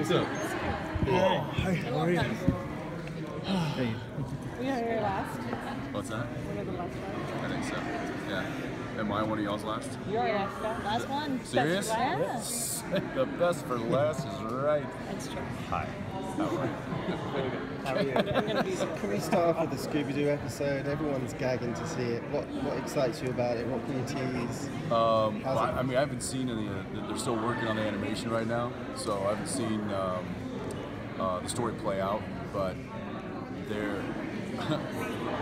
What's up? Hey, how are you? Hey. We are your last. What's that? One of the last ones. I think so. Yeah. Am I one of y'all's last? You're our last guy. Last one. Serious? Yes. The best for last is right. That's true. Hi. How are you? How are you? I'm going to be there. Can we start off with the Scooby-Doo episode? Everyone's gagging to see it. What excites you about it? What can you tease? Well, I mean, I haven't seen any. They're still working on the animation right now, so I haven't seen the story play out. But they're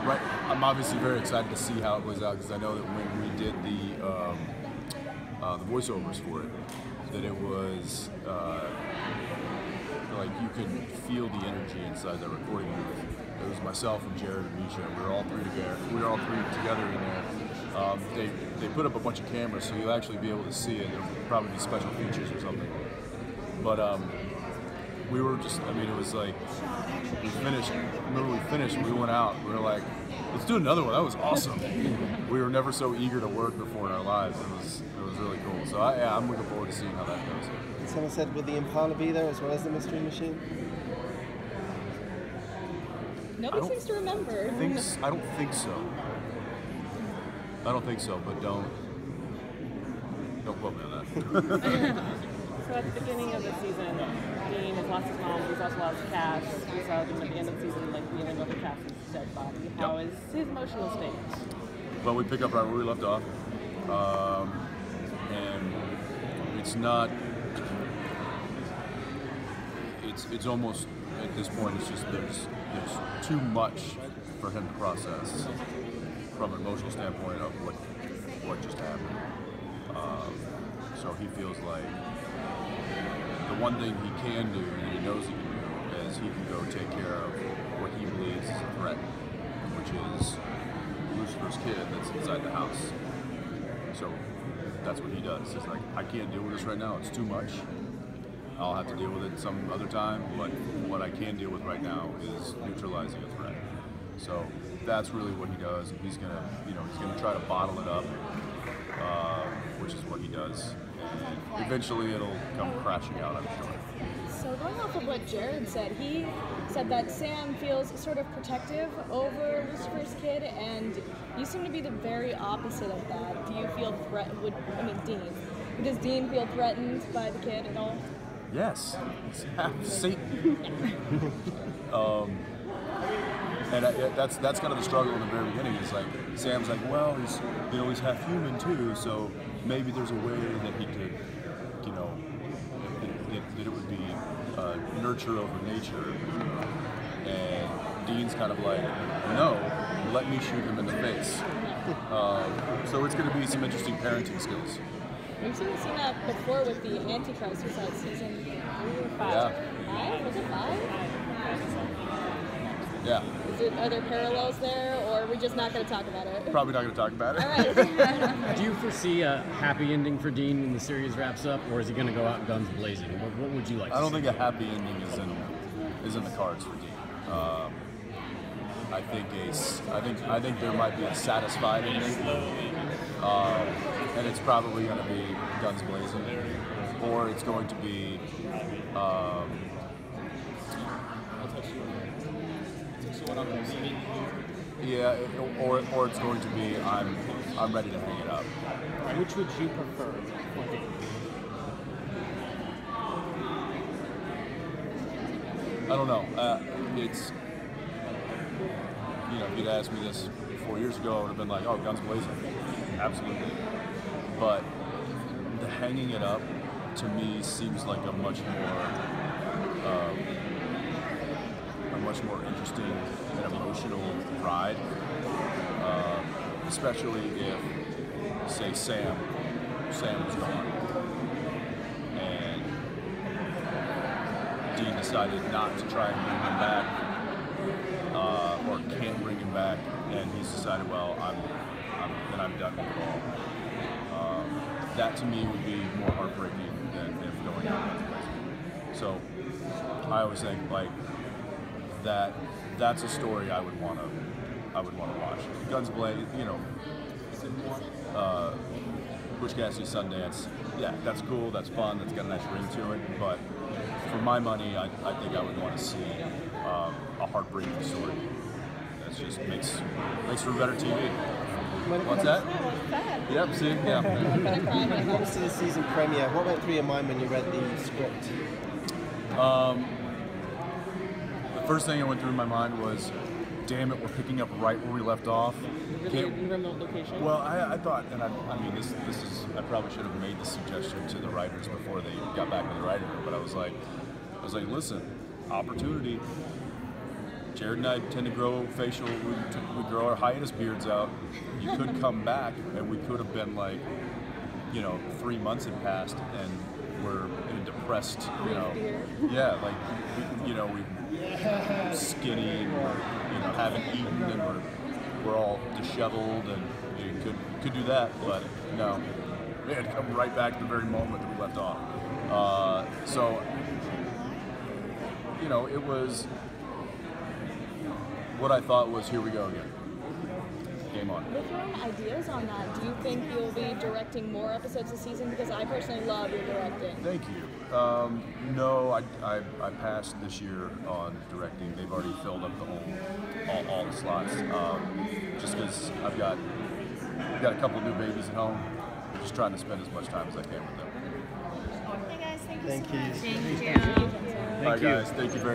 right. I'm obviously very excited to see how it plays out because I know that when we did the voiceovers for it, that it was like you could feel the energy inside the recording booth. It was myself and Jared and Misha. We were all three together. We were all three together in there. They put up a bunch of cameras, so you'll actually be able to see it. There'll probably be special features or something. But we were just. I mean, it was like we finished. Remember, we finished. We went out. We were like, let's do another one. That was awesome. We were never so eager to work before in our lives. It was really cool. So I'm looking forward to seeing how that goes. Someone said, will the Impala be there as well as the Mystery Machine? Nobody seems to remember. I don't think so. I don't think so, but don't quote me on that. So at the beginning of the season, Dean has lost his mom. He's also lost Cass. We saw him at the end of the season, like kneeling over Cass's dead body. How is his emotional state? Well, we pick up right where we left off, and it's not. It's almost at this point. It's just there's too much for him to process from an emotional standpoint of what just happened. So he feels like the one thing he can do, and he knows he can do, is he can go take care of what he believes is a threat, which is Lucifer's kid that's inside the house. So that's what he does. He's like, I can't deal with this right now. It's too much. I'll have to deal with it some other time, but what I can deal with right now is neutralizing a threat. So that's really what he does, and he's gonna try to bottle it up, which is what he does. And eventually, it'll come crashing out, I'm sure. So going off of what Jared said, he said that Sam feels sort of protective over Lucifer's kid, and you seem to be the very opposite of that. Do you feel Dean? Does Dean feel threatened by the kid at all? Yes, it's half Satan. And that's kind of the struggle in the very beginning. It's like Sam's like, well, he's half human too, so maybe there's a way that he could, that it would be nurture over nature. And Dean's kind of like, no, let me shoot him in the face. So it's going to be some interesting parenting skills. We've seen that before with the Antichrist. Was that season 3 or 5? Yeah. 5? Was it 5? Yeah. Are there parallels there, or are we just not going to talk about it? Probably not going to talk about it. All right. Do you foresee a happy ending for Dean when the series wraps up, or is he going to go out guns blazing? What would you like to see? I don't think a happy ending is in the cards for Dean. I think there might be a satisfied ending, and it's probably going to be guns blazing, or it's going to be. Yeah, or it's going to be I'm ready to hang it up. Which would you prefer? I don't know. It's if you'd asked me this 4 years ago, I would have been like, oh, guns blazing, absolutely. But the hanging it up to me seems like a much more interesting and emotional ride, especially if, say, Sam was gone, and Dean decided not to try and bring him back, or can't bring him back, and he's decided, well, I'm done with it all. That to me would be more heartbreaking than him going out. So I always think like that's a story I would want to watch. Guns Blaze, Butch Cassidy Sundance. Yeah, that's cool. That's fun. That's got a nice ring to it. But for my money, I think I would want to see a heartbreaking story. That just makes for better TV. What's that? Yep, see? Yeah. When it comes to the season premiere, what went through your mind when you read the script? The first thing that went through my mind was, damn it, we're picking up right where we left off. Really remote location. Well, I thought, and I mean, this is, I probably should have made this suggestion to the writers before they got back to the writer room, but I was like, listen, opportunity. Jared and I tend to grow facial, we grow our hiatus beards out. You could come back, and we could have been like, 3 months had passed, and we're in a depressed, yeah, like, we're skinny, and we're, haven't eaten, and we're all disheveled, and you could do that, but no, we had to come right back to the very moment that we left off. So, it was what I thought was, here we go again. Game on. With your own ideas on that, do you think you'll be directing more episodes this season? Because I personally love your directing. Thank you. No, I passed this year on directing. They've already filled up all the slots. Just because I've got a couple of new babies at home. I'm just trying to spend as much time as I can with them. Hey guys, thank you Thank so you. much. Thank you. Bye guys, thank you very much.